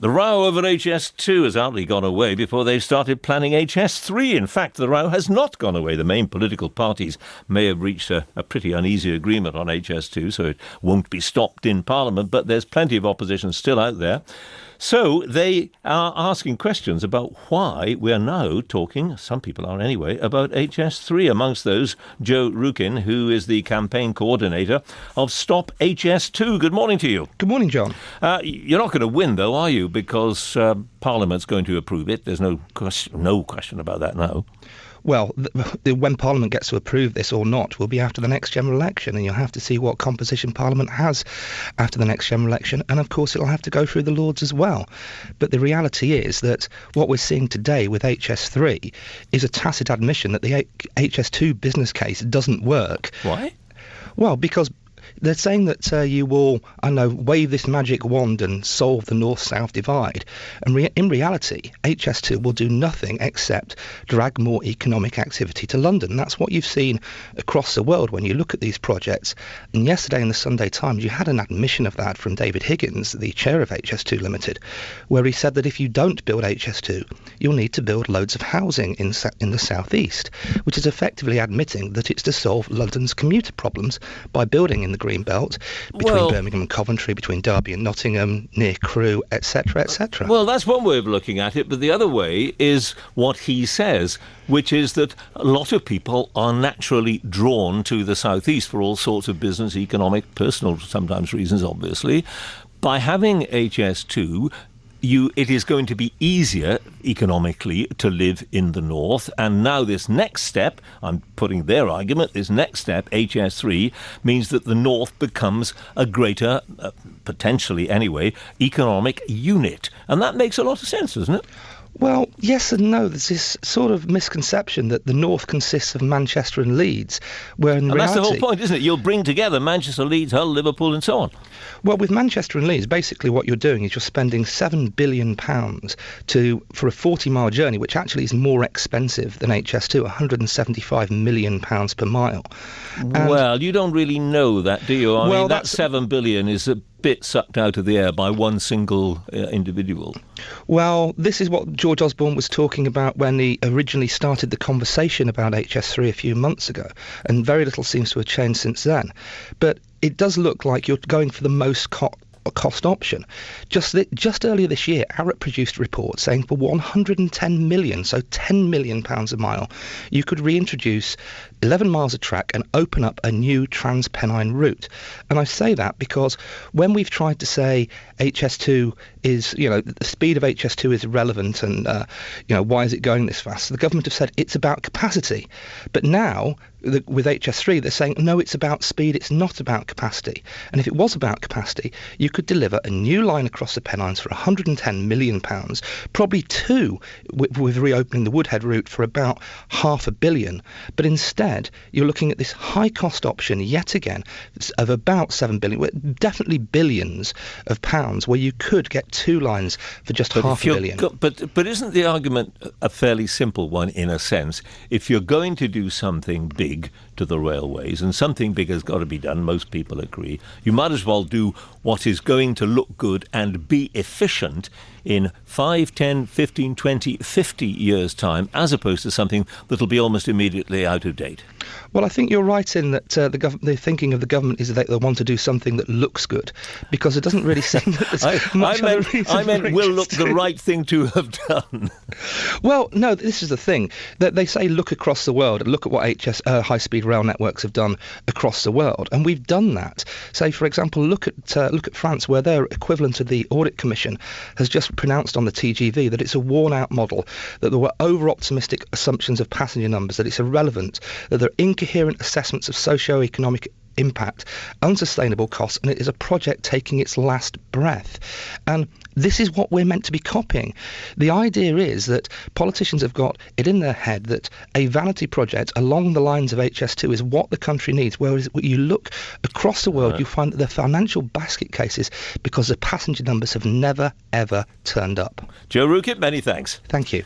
The row over HS2 has hardly gone away before they've started planning HS3. In fact, the row has not gone away. The main political parties may have reached a pretty uneasy agreement on HS2, so it won't be stopped in Parliament, but there's plenty of opposition still out there. So they are asking questions about why we're now talking, some people are anyway, about HS3. Amongst those, Joe Rukin, who is the campaign coordinator of Stop HS2. Good morning to you. Good morning, John. You're not going to win, though, are you? Because Parliament's going to approve it. There's no question about that now. Well, when Parliament gets to approve this or not will be after the next general election, and you'll have to see what composition Parliament has after the next general election, and of course it'll have to go through the Lords as well. But the reality is that what we're seeing today with HS3 is a tacit admission that the HS2 business case doesn't work. Why? Well, because they're saying that you will, wave this magic wand and solve the north-south divide. And in reality, HS2 will do nothing except drag more economic activity to London. That's what you've seen across the world when you look at these projects. And yesterday in the Sunday Times, you had an admission of that from David Higgins, the chair of HS2 Limited, where he said that if you don't build HS2, you'll need to build loads of housing in the southeast, which is effectively admitting that it's to solve London's commuter problems by building in the Green Belt, between Birmingham and Coventry, between Derby and Nottingham, near Crewe, etc., etc. Well, that's one way of looking at it, but the other way is what he says, which is that a lot of people are naturally drawn to the southeast for all sorts of business, economic, personal, sometimes reasons, obviously. By having HS2, it is going to be easier economically to live in the north. And now this next step, I'm putting their argument, this next step, HS3, means that the north becomes a greater, potentially anyway, economic unit. And that makes a lot of sense, doesn't it? Well, yes and no. There's this sort of misconception that the north consists of Manchester and Leeds, where in reality... that's the whole point, isn't it? You'll bring together Manchester, Leeds, Hull, Liverpool and so on. Well, with Manchester and Leeds, basically what you're doing is you're spending £7 billion for a 40-mile journey, which actually is more expensive than HS2, £175 million per mile. Well, you don't really know that, do you? I mean, that £7 billion is a bit sucked out of the air by one single individual. Well, this is what George Osborne was talking about when he originally started the conversation about HS3 a few months ago, and very little seems to have changed since then. But it does look like you're going for the most cost option. Just earlier this year, Arup produced a report saying for 110 million, so £10 million a mile, you could reintroduce 11 miles of track and open up a new Trans-Pennine route. And I say that because when we've tried to say HS2 is, the speed of HS2 is irrelevant and, why is it going this fast? The government have said it's about capacity. But now, with HS3, they're saying, no, it's about speed, it's not about capacity. And if it was about capacity, you could deliver a new line across the Pennines for £110 million, probably two with reopening the Woodhead route for about £500 million. But instead, you're looking at this high-cost option yet again of about £7 billion, definitely billions of pounds, where you could get two lines for just £500 million. But isn't the argument a fairly simple one in a sense? If you're going to do something big to the railways, and something big has got to be done, most people agree, you might as well do what is going to look good and be efficient in 5, 10, 15, 20, 50 years' time, as opposed to something that'll be almost immediately out of date. Well, I think you're right in that the thinking of the government is that they want to do something that looks good, because it doesn't really seem that there's much other reason. I meant will look the right thing to have done. Well, no, this is the thing. That they say look across the world, look at what high-speed rail networks have done across the world, and we've done that. Say, for example, look at France, where their equivalent of the Audit Commission has just pronounced on the TGV that it's a worn-out model, that there were over-optimistic assumptions of passenger numbers, that it's irrelevant, that there are incoherent assessments of socio-economic impact, unsustainable costs, and it is a project taking its last breath. And this is what we're meant to be copying. The idea is that politicians have got it in their head that a vanity project along the lines of HS2 is what the country needs, whereas when you look across the world, you find that the financial basket cases because the passenger numbers have never, ever turned up. Joe Rukin, many thanks. Thank you.